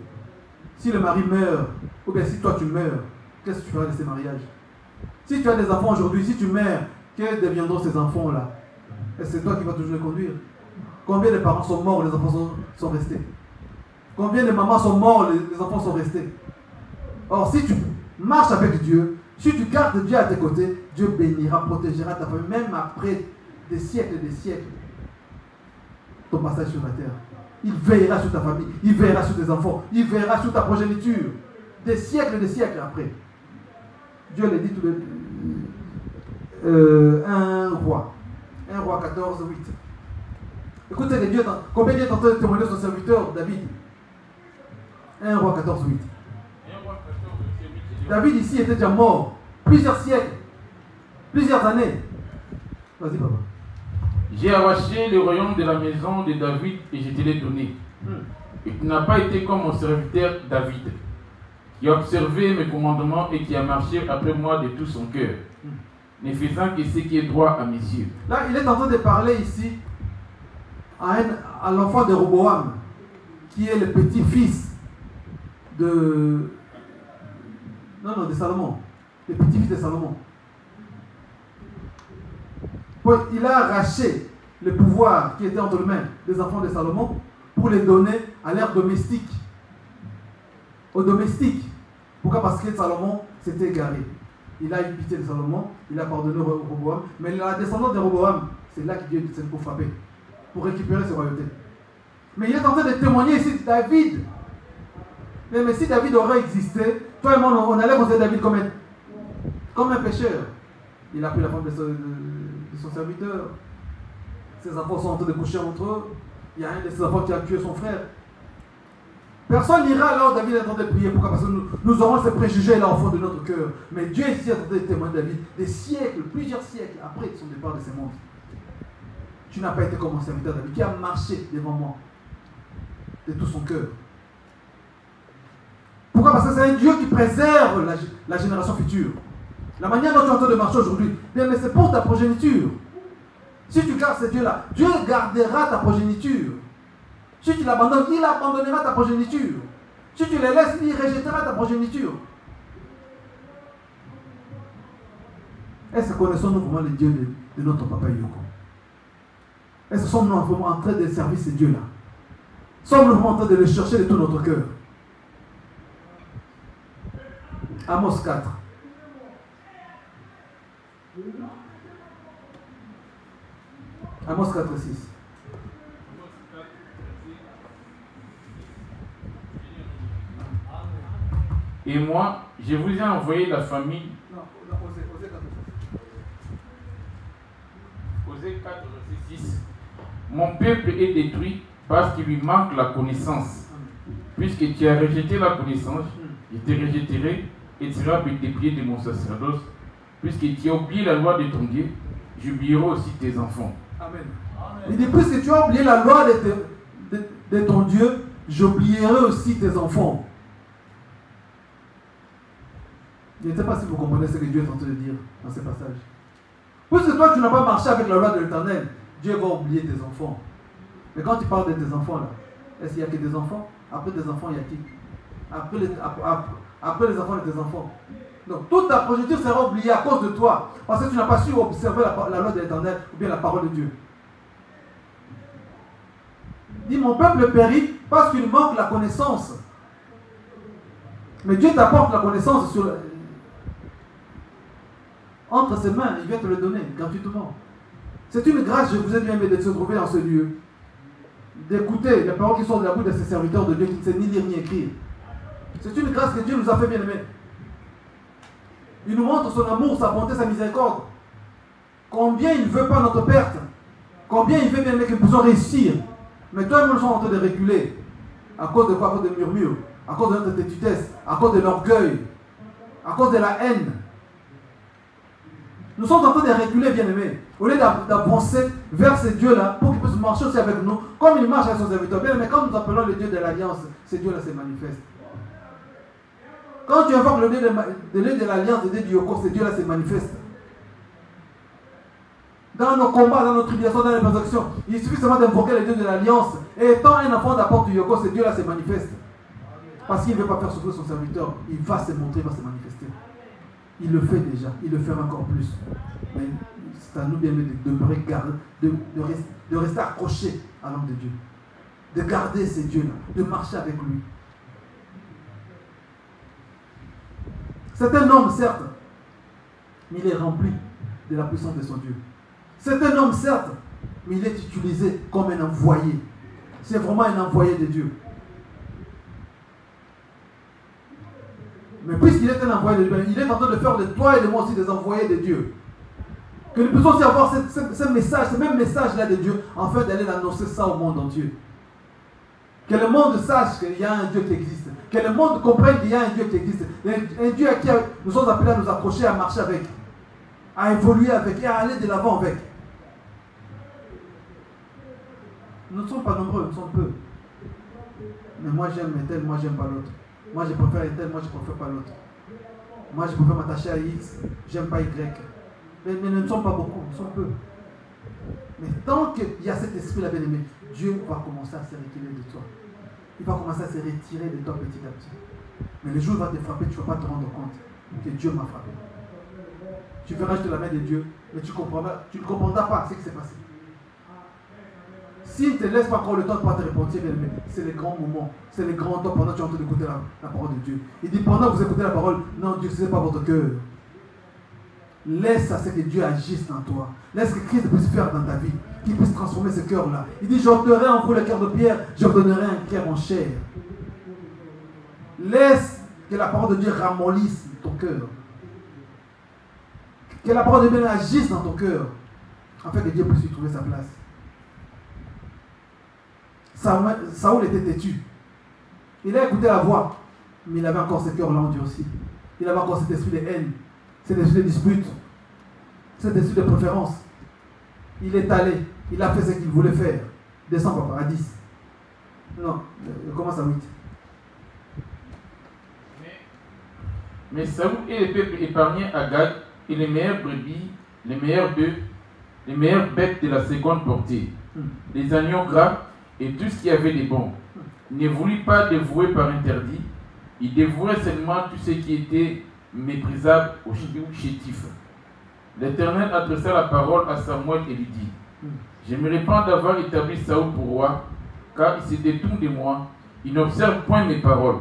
si le mari meurt, ou bien si toi tu meurs, qu'est-ce que tu feras de ces mariages? Si tu as des enfants aujourd'hui, si tu meurs, quels deviendront ces enfants-là? Est-ce que c'est toi qui vas toujours les conduire? Combien de parents sont morts, les enfants sont restés? Combien de mamans sont morts, les enfants sont restés? Or, si tu marches avec Dieu, si tu gardes Dieu à tes côtés, Dieu bénira, protégera ta famille, même après des siècles et des siècles, ton passage sur la terre. Il veillera sur ta famille, il veillera sur tes enfants, il veillera sur ta progéniture, des siècles et des siècles après. Dieu l'a dit tout de 1 roi 14, 8. Écoutez, Dieu, combien Dieu est en train de témoigner son serviteur David? 1 roi 14, 8. David ici était déjà mort, plusieurs siècles, plusieurs années. Vas-y, papa. J'ai arraché le royaume de la maison de David et je te l'ai donné. Et tu n'as pas été comme mon serviteur David, qui a observé mes commandements et qui a marché après moi de tout son cœur, ne faisant que ce qui est droit à mes yeux. Là, il est en train de parler ici à l'enfant de Roboam, qui est le petit-fils de Salomon. Le petit-fils de Salomon. Il a arraché le pouvoir qui était entre les mains des enfants de Salomon pour les donner à l'ère domestique. Aux domestiques. Pourquoi? Parce que Salomon s'était égaré. Il a eu pitié de Salomon, il a pardonné Roboam, mais la descendance de Roboam, c'est là que Dieu s'est pour frapper, pour récupérer ses royautés. Mais il est en train de témoigner ici de David. Mais si David aurait existé, toi et moi, on allait considérer David comme un pécheur. Il a pris la femme de son serviteur. Ses enfants sont en train de coucher entre eux. Il y a un de ses enfants qui a tué son frère. Personne n'ira là où David est en train de prier. Pourquoi? Parce que nous aurons ces préjugés là au fond de notre cœur. Mais Dieu est ici en train de témoigner David des siècles, plusieurs siècles après son départ de ce monde. Tu n'as pas été comme mon serviteur David qui a marché devant moi de tout son cœur. Pourquoi? Parce que c'est un Dieu qui préserve la génération future. La manière dont tu es en train de marcher aujourd'hui, bien, mais c'est pour ta progéniture. Si tu gardes ce Dieu-là, Dieu gardera ta progéniture. Si tu l'abandonnes, il abandonnera ta progéniture. Si tu les laisses, il rejettera ta progéniture. Est-ce que connaissons-nous vraiment le Dieu de notre papa Yoko? Est-ce que sommes-nous vraiment en train de servir ce Dieu-là? Sommes-nous vraiment en train de le chercher de tout notre cœur? Amos 4. Amos 4, 6. Et moi, je vous ai envoyé la famille. Non, Osée 4, verset 6. Mon peuple est détruit parce qu'il lui manque la connaissance. Puisque tu as rejeté la connaissance, je te rejetterai et tu seras déplié de mon sacerdoce. Puisque tu as oublié la loi de ton Dieu, j'oublierai aussi tes enfants. Amen. Il dit, puisque tu as oublié la loi de ton Dieu, j'oublierai aussi tes enfants. Je ne sais pas si vous comprenez ce que Dieu est en train de dire dans ce passage. Puisque toi, tu n'as pas marché avec la loi de l'Éternel, Dieu va oublier tes enfants. Mais quand tu parles de tes enfants, là, est-ce qu'il n'y a que des enfants? Après des enfants, il y a qui? Après les enfants de tes enfants. Donc, toute ta progéniture sera oubliée à cause de toi. Parce que tu n'as pas su observer la loi de l'Éternel ou bien la parole de Dieu. Dis, mon peuple périt parce qu'il manque la connaissance. Mais Dieu t'apporte la connaissance entre ses mains, il vient te le donner gratuitement. C'est une grâce, je vous ai bien aimé, de se trouver dans ce lieu, d'écouter les paroles qui sont de la bouche de ces serviteurs de Dieu qui ne savent ni lire ni écrire. C'est une grâce que Dieu nous a fait bien aimer. Il nous montre son amour, sa bonté, sa miséricorde. Combien il ne veut pas notre perte. Combien il veut bien aimer que nous puissions réussir. Mais toi et moi, nous sommes en train de reculer. À cause de quoi? À cause des murmures, à cause de notre tétutesse, à cause de l'orgueil, à cause de la haine. Nous sommes en train de reculer, bien aimés. Au lieu d'avancer vers ces dieux-là, pour qu'ils puissent marcher aussi avec nous, comme ils marchent avec son serviteur. Bien aimés, quand nous appelons le Dieu de l'Alliance, ces dieux-là se manifestent. Quand tu invoques le Dieu de l'Alliance, le Dieu du Yoko, ces dieux-là se manifestent. Dans nos combats, dans nos tribulations, dans les persécutions, il suffit seulement d'invoquer le Dieu de l'Alliance. Et étant un enfant d'apporte du Yoko, ces dieux-là se manifestent. Parce qu'il ne veut pas faire souffrir son serviteur. Il va se montrer, il va se manifester. Il le fait déjà, il le fera encore plus. Mais c'est à nous bien de demeurer de rester accrochés à l'homme de Dieu. De garder ces dieux-là, de marcher avec lui. C'est un homme, certes, mais il est rempli de la puissance de son Dieu. C'est un homme, certes, mais il est utilisé comme un envoyé. C'est vraiment un envoyé de Dieu. Mais puisqu'il est un envoyé de Dieu, il est en train de faire de toi et de moi aussi des envoyés de Dieu. Que nous puissions aussi avoir ce message, ce même message-là de Dieu, afin d'aller l'annoncer ça au monde entier. Que le monde sache qu'il y a un Dieu qui existe. Que le monde comprenne qu'il y a un Dieu qui existe. Un Dieu à qui nous sommes appelés à nous accrocher, à marcher avec. À évoluer avec et à aller de l'avant avec. Nous ne sommes pas nombreux, nous sommes peu. Mais moi j'aime un tel, moi j'aime pas l'autre. Moi je préfère un tel, moi je préfère pas l'autre. Moi je préfère m'attacher à X, j'aime pas Y. Mais nous ne sommes pas beaucoup, nous sommes peu. Mais tant qu'il y a cet esprit-là, bien aimé, Dieu va commencer à se retirer de toi. Il va commencer à se retirer de toi petit à petit. Mais le jour où il va te frapper, tu ne vas pas te rendre compte que Dieu m'a frappé. Tu verras juste la main de Dieu, mais tu ne comprendras pas ce qui s'est passé. S'il ne te laisse pas encore le temps de pouvoir te répondre, bien aimé, c'est les grands moments, c'est les grands temps pendant que tu es en train d'écouter la parole de Dieu. Il dit pendant que vous écoutez la parole, non, Dieu, ce n'est pas votre cœur. Laisse à ce que Dieu agisse dans toi. Laisse que Christ puisse faire dans ta vie, qu'il puisse transformer ce cœur-là. Il dit, j'ôterai en vous le cœur de pierre, je vous donnerai un cœur en chair. Laisse que la parole de Dieu ramollisse ton cœur. Que la parole de Dieu agisse dans ton cœur, afin que Dieu puisse y trouver sa place. Saoul était têtu. Il a écouté la voix, mais il avait encore ce cœur-là endurci. Il avait encore cet esprit de haine, cet esprit de dispute, cet esprit de préférence. Il est allé, il a fait ce qu'il voulait faire. Descends, papa, à 10. Non, je commence à 8. Mais Saoul et le peuple épargnaient Agag et les meilleures brebis, les meilleurs bœufs, les meilleures bêtes de la seconde portée, les agneaux gras et tout ce qui avait des bons. Il ne voulut pas dévouer par interdit, il dévouait seulement tout ce qui était méprisable ou chétif. L'Éternel adressa la parole à Samuel et lui dit, je me répands d'avoir établi Saoul pour roi, car il se détourne de moi, il n'observe point mes paroles.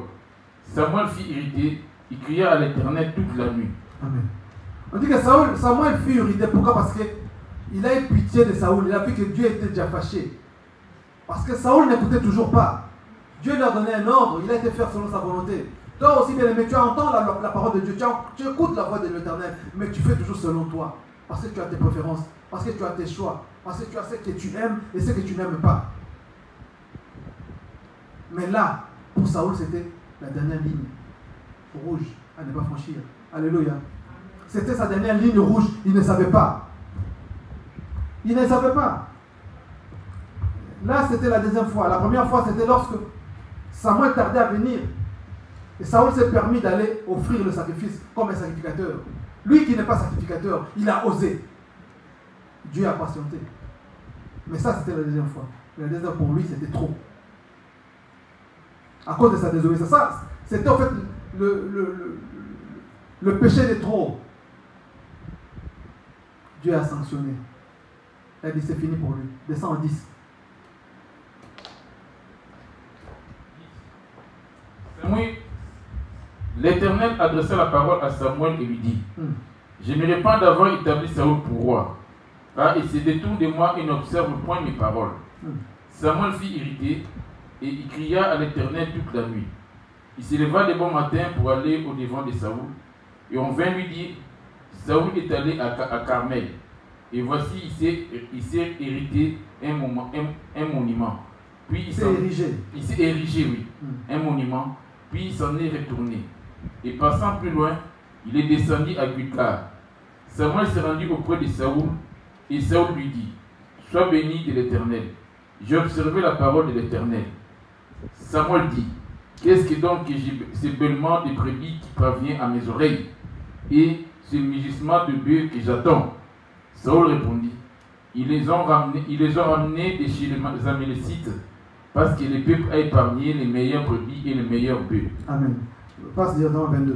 Samuel fut irrité, il cria à l'Éternel toute la nuit. Amen. On dit que Samuel fut irrité. Pourquoi? Parce qu'il a eu pitié de Saoul. Il a vu que Dieu était déjà fâché. Parce que Saoul n'écoutait toujours pas. Dieu lui a donné un ordre, il a été faire selon sa volonté. Toi aussi, bien aimé, tu entends la parole de Dieu, tu écoutes la voix de l'Éternel, mais tu fais toujours selon toi. Parce que tu as tes préférences, parce que tu as tes choix, parce que tu as ce que tu aimes et ce que tu n'aimes pas. Mais là, pour Saoul, c'était la dernière ligne rouge à ne pas franchir. Alléluia. C'était sa dernière ligne rouge, il ne savait pas. Il ne savait pas. Là, c'était la deuxième fois. La première fois, c'était lorsque Samuel tardait à venir. Et Saoul s'est permis d'aller offrir le sacrifice comme un sacrificateur. Lui qui n'est pas sacrificateur, il a osé. Dieu a patienté. Mais ça, c'était la deuxième fois. La deuxième fois, pour lui, c'était trop. À cause de sa désobéissance. Ça, c'était en fait le péché de trop. Dieu a sanctionné. Elle dit, c'est fini pour lui. Descends en 10. Samuel, l'Éternel adressa la parole à Samuel et lui dit, je me répands d'avoir établi Saoul pour roi, car il se détourne de moi et n'observe point mes paroles. Samuel fut irrité et il cria à l'Éternel toute la nuit. Il se leva de bon matin pour aller au devant de Saoul, et on vint lui dire, Saoul est allé à Carmel, et voici il s'est hérité un monument. Puis il s'est érigé, oui, un monument, puis il s'en est retourné. Et passant plus loin, il est descendu à Gutlar. Samuel s'est rendu auprès de Saoul, et Saoul lui dit, sois béni de l'Éternel. J'ai observé la parole de l'Éternel. Samuel dit, qu'est-ce que donc que j'ai ce bêlement de brebis qui parvient à mes oreilles, et ce mugissement de bœufs que j'attends? Saoul répondit, ils les ont ramenés de chez les Amélécites, parce que le peuple a épargné les meilleurs brebis et les meilleurs bœufs. Amen. Passe directement à 22.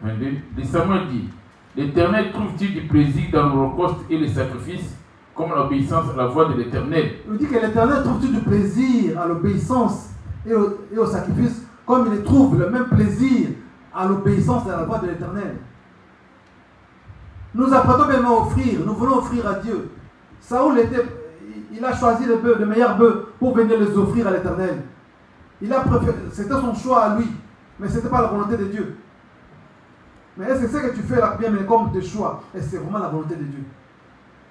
22. Et Samuel dit, l'Éternel trouve-t-il du plaisir dans l'holocauste et les sacrifices, comme l'obéissance à la voix de l'Éternel? Il dit que l'Éternel trouve-t-il du plaisir à l'obéissance et au sacrifice, comme il trouve le même plaisir à l'obéissance à la voix de l'Éternel. Nous apprêtons bien à offrir, nous voulons offrir à Dieu. Saoul il a choisi les meilleurs bœufs pour venir les offrir à l'Éternel. C'était son choix à lui, mais ce n'était pas la volonté de Dieu. Mais est-ce que ce que tu fais là bien, mais comme tes choix, est-ce que c'est vraiment la volonté de Dieu?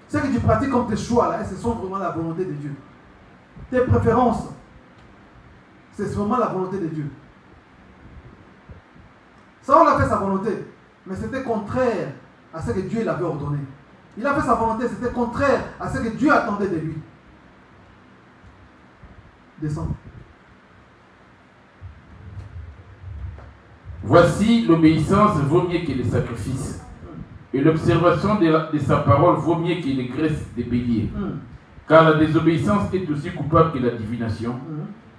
Ce que tu pratiques comme tes choix là, est-ce que ce sont vraiment la volonté de Dieu? Tes préférences, c'est vraiment la volonté de Dieu. Saoul a fait sa volonté, mais c'était contraire à ce que Dieu l'avait ordonné. Il a fait sa volonté, c'était contraire à ce que Dieu attendait de lui. Descends. Voici, l'obéissance vaut mieux que les sacrifices, et l'observation de sa parole vaut mieux que les graisses des béliers. Car la désobéissance est aussi coupable que la divination,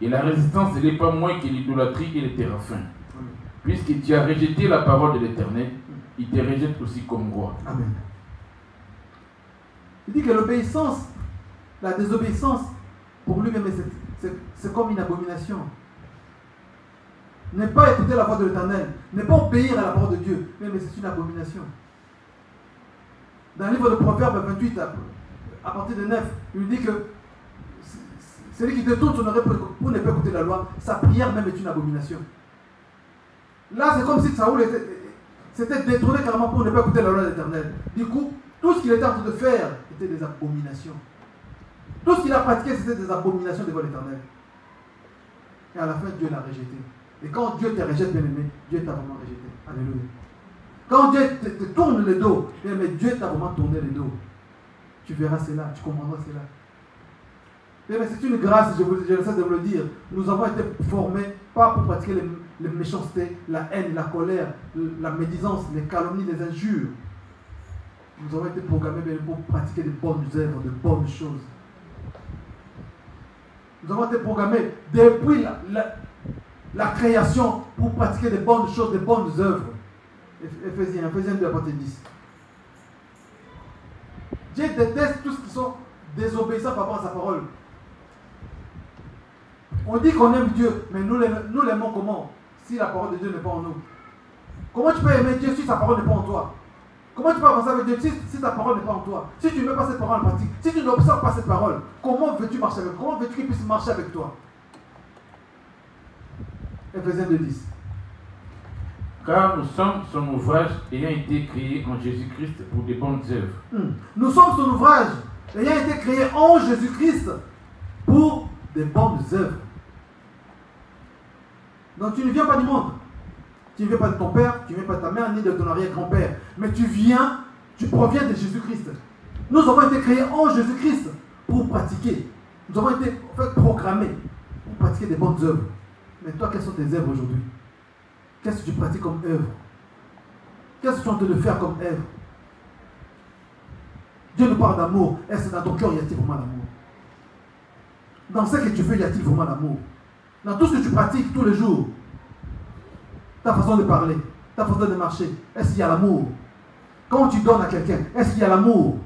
et la résistance n'est pas moins que l'idolâtrie et les téraphins. Puisque tu as rejeté la parole de l'Éternel, il te rejette aussi comme roi. Amen. Il dit que l'obéissance, la désobéissance, pour lui-même, c'est comme une abomination. Ne pas écouter la voix de l'Éternel, ne pas obéir à la parole de Dieu, mais c'est une abomination. Dans le livre de Proverbes 28, à partir de 9, il dit que celui qui détourne son oreille pour ne pas écouter la loi, sa prière même est une abomination. Là, c'est comme si Saoul s'était détourné carrément pour ne pas écouter la loi de l'Éternel. Du coup, tout ce qu'il était en train de faire était des abominations. Tout ce qu'il a pratiqué, c'était des abominations devant l'Éternel. Et à la fin, Dieu l'a rejeté. Et quand Dieu te rejette, bien aimé, Dieu t'a vraiment rejeté. Alléluia. Quand Dieu te tourne le dos, bien aimé, Dieu t'a vraiment tourné le dos. Tu verras cela, tu comprendras cela. Bien aimé, c'est une grâce, je essaie de vous le dire. Nous avons été formés, pas pour pratiquer les méchancetés, la haine, la colère, la médisance, les calomnies, les injures. Nous avons été programmés pour pratiquer de bonnes œuvres, de bonnes choses. Nous avons été programmés depuis la création pour pratiquer de bonnes choses, de bonnes œuvres. Éphésiens 2 à partir 10. Dieu déteste tous ceux qui sont désobéissants par rapport à sa parole. On dit qu'on aime Dieu, mais nous l'aimons comment? Si la parole de Dieu n'est pas en nous. Comment tu peux aimer Dieu si sa parole n'est pas en toi? Comment tu peux avancer avec Dieu si ta parole n'est pas en toi? Si tu ne mets pas cette parole en pratique, si tu n'observes pas cette parole, comment veux-tu marcher avec? Comment veux-tu qu'il puisse marcher avec toi? Éphésiens 2:10. Car nous sommes son ouvrage ayant été créé en Jésus-Christ pour de bonnes œuvres. Nous sommes son ouvrage ayant été créé en Jésus-Christ pour de bonnes œuvres. Donc tu ne viens pas du monde. Tu ne viens pas de ton père, tu ne viens pas de ta mère, ni de ton arrière-grand-père. Mais tu proviens de Jésus-Christ. Nous avons été créés en Jésus-Christ pour pratiquer. Nous avons été en fait programmés pour pratiquer des bonnes œuvres. Mais toi, quelles sont tes œuvres aujourd'hui? Qu'est-ce que tu pratiques comme œuvre? Qu'est-ce que tu es en train de faire comme œuvre? Dieu nous parle d'amour. Est-ce que dans ton cœur, y a-t-il vraiment l'amour? Dans ce que tu fais, y a-t-il vraiment l'amour? Dans tout ce que tu pratiques tous les jours, ta façon de parler, ta façon de marcher, est-ce qu'il y a l'amour? Quand tu donnes à quelqu'un, est-ce qu'il y a l'amour?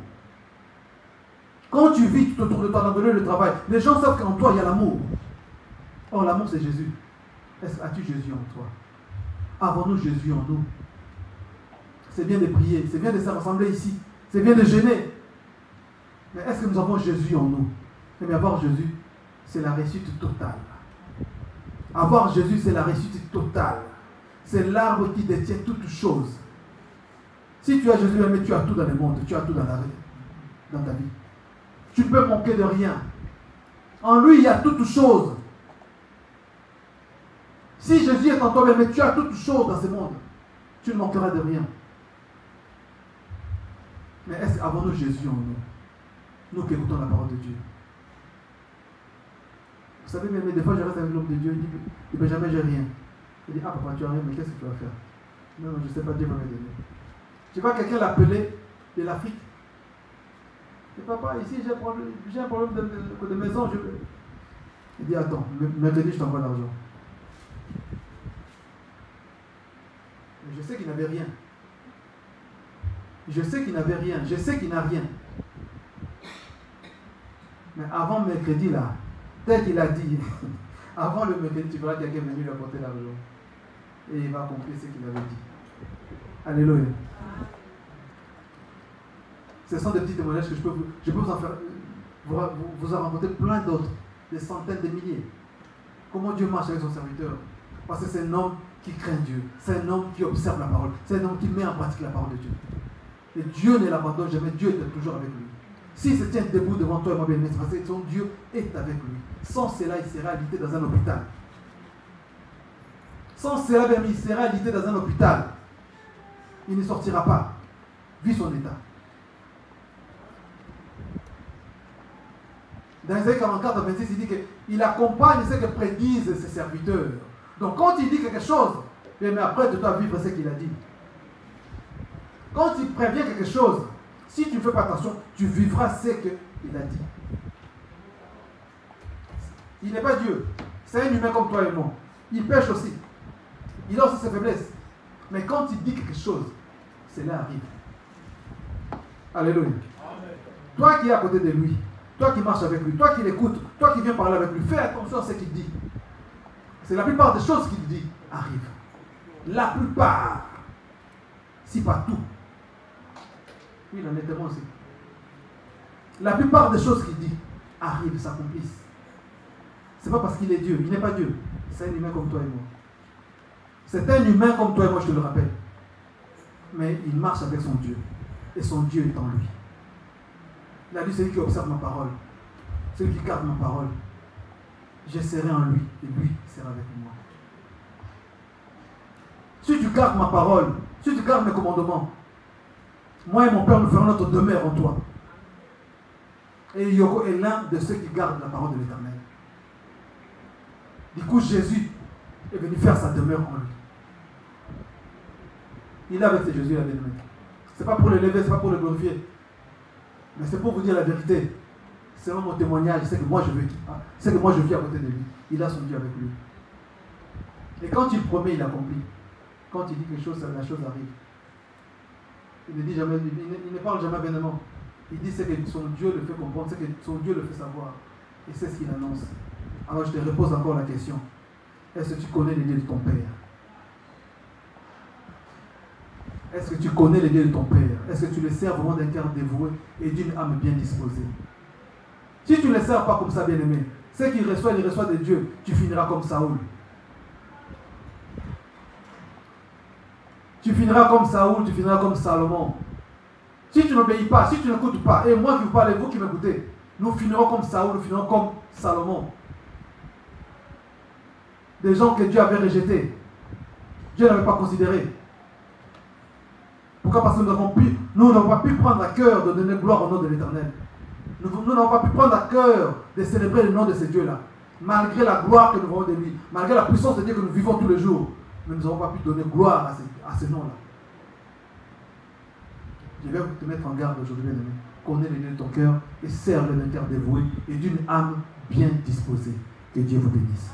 Quand tu vis tout autour de toi, dans le travail, les gens savent qu'en toi, il y a l'amour. Or, l'amour, c'est Jésus. As-tu Jésus en toi? Avons-nous Jésus en nous? C'est bien de prier, c'est bien de se rassembler ici, c'est bien de gêner. Mais est-ce que nous avons Jésus en nous? Mais avoir Jésus, c'est la réussite totale. Avoir Jésus, c'est la réussite totale. C'est l'arbre qui détient toutes choses. Si tu as Jésus, mais tu as tout dans le monde, tu as tout dans ta vie. Tu ne peux manquer de rien. En lui, il y a toutes choses. Si Jésus est en toi, mais tu as toutes choses dans ce monde, tu ne manqueras de rien. Mais est-ce qu'avons-nous Jésus en nous? Nous qui écoutons la parole de Dieu. Vous savez, mais des fois, je reste avec l'homme de Dieu, il dit, Benjamin, j'ai rien. Il dit, ah papa, tu as rien, mais qu'est-ce que tu vas faire? Non, je ne sais pas, Dieu va me donner. Tu vois quelqu'un l'appeler de l'Afrique. Et papa, ici, j'ai un problème de maison. Il dit, attends, mercredi, je t'envoie l'argent. Mais je sais qu'il n'avait rien. Je sais qu'il n'avait rien. Je sais qu'il n'a rien. Mais avant mercredi, là, tel qu'il a dit, avant le mercredi, tu verras quelqu'un venir lui apporter l'argent. Et il va accomplir ce qu'il avait dit. Alléluia. Ce sont des petits témoignages que je peux vous en faire, vous en raconter plein d'autres, des centaines de milliers. Comment Dieu marche avec son serviteur. Parce que c'est un homme qui craint Dieu. C'est un homme qui observe la parole. C'est un homme qui met en pratique la parole de Dieu. Et Dieu ne l'abandonne jamais. Dieu est toujours avec lui. S'il se tient debout devant toi, mon bien-aimé, c'est parce que son Dieu est avec lui. Sans cela, il sera alité dans un hôpital. Sans cela, il sera alité dans un hôpital. Il ne sortira pas, vu son état. Dans Isaïe 44, 26, il dit qu'il accompagne ce que prédisent ses serviteurs. Donc quand il dit quelque chose, mais après tu dois vivre ce qu'il a dit. Quand il prévient quelque chose, si tu ne fais pas attention, tu vivras ce qu'il a dit. Il n'est pas Dieu. C'est un humain comme toi et moi. Il pêche aussi. Il a aussi ses faiblesses. Mais quand il dit quelque chose, cela arrive. Alléluia. Toi qui es à côté de lui, toi qui marches avec lui, toi qui l'écoutes, toi qui viens parler avec lui, fais attention à ce qu'il dit. C'est la plupart des choses qu'il dit arrivent. La plupart. Si pas tout. Oui, il en est tellement aussi. La plupart des choses qu'il dit arrivent, s'accomplissent. Ce n'est pas parce qu'il est Dieu. Il n'est pas Dieu. C'est un humain comme toi et moi. C'est un humain comme toi et moi, je te le rappelle. Mais il marche avec son Dieu. Et son Dieu est en lui. Il a dit, celui qui observe ma parole, celui qui garde ma parole, je serai en lui et lui sera avec moi. Si tu gardes ma parole, si tu gardes mes commandements, moi et mon Père nous ferons notre demeure en toi. Et Yoko est l'un de ceux qui gardent la parole de l'Éternel. Du coup, Jésus est venu faire sa demeure en lui. Il est avec ses Jésus, la bien-aimé. Ce n'est pas pour le lever, ce n'est pas pour le glorifier. Mais c'est pour vous dire la vérité. Selon mon témoignage, c'est que moi je vis. C'est que moi je vis à côté de lui. Il a son Dieu avec lui. Et quand il promet, il accomplit. Quand il dit quelque chose, la chose arrive. Il ne dit jamais, il ne parle jamais vainement. Il dit ce que son Dieu le fait comprendre, ce que son Dieu le fait savoir. Et c'est ce qu'il annonce. Alors je te repose encore la question. Est-ce que tu connais les dieux de ton Père? Est-ce que tu connais les dieux de ton Père? Est-ce que tu les sers vraiment d'un cœur dévoué et d'une âme bien disposée? Si tu ne les sers pas comme ça, bien-aimé, ce qu'il reçoit, il reçoit de Dieu, tu finiras comme Saoul. Tu finiras comme Saoul, tu finiras comme Salomon. Si tu n'obéis pas, si tu n'écoutes pas, et moi qui vous parle, vous qui m'écoutez, nous finirons comme Saoul, nous finirons comme Salomon. Des gens que Dieu avait rejetés. Dieu n'avait pas considéré. Pourquoi? Parce que nous n'avons pas pu prendre à cœur de donner gloire au nom de l'Éternel. Nous n'avons pas pu prendre à cœur de célébrer le nom de ces dieux-là. malgré la gloire que nous avons de lui, malgré la puissance de Dieu que nous vivons tous les jours, mais nous n'avons pas pu donner gloire à ce nom-là. Je vais te mettre en garde aujourd'hui, bien-aimé. Connais les nœuds de ton cœur et serve d'un cœur dévoué et d'une âme bien disposée. Que Dieu vous bénisse.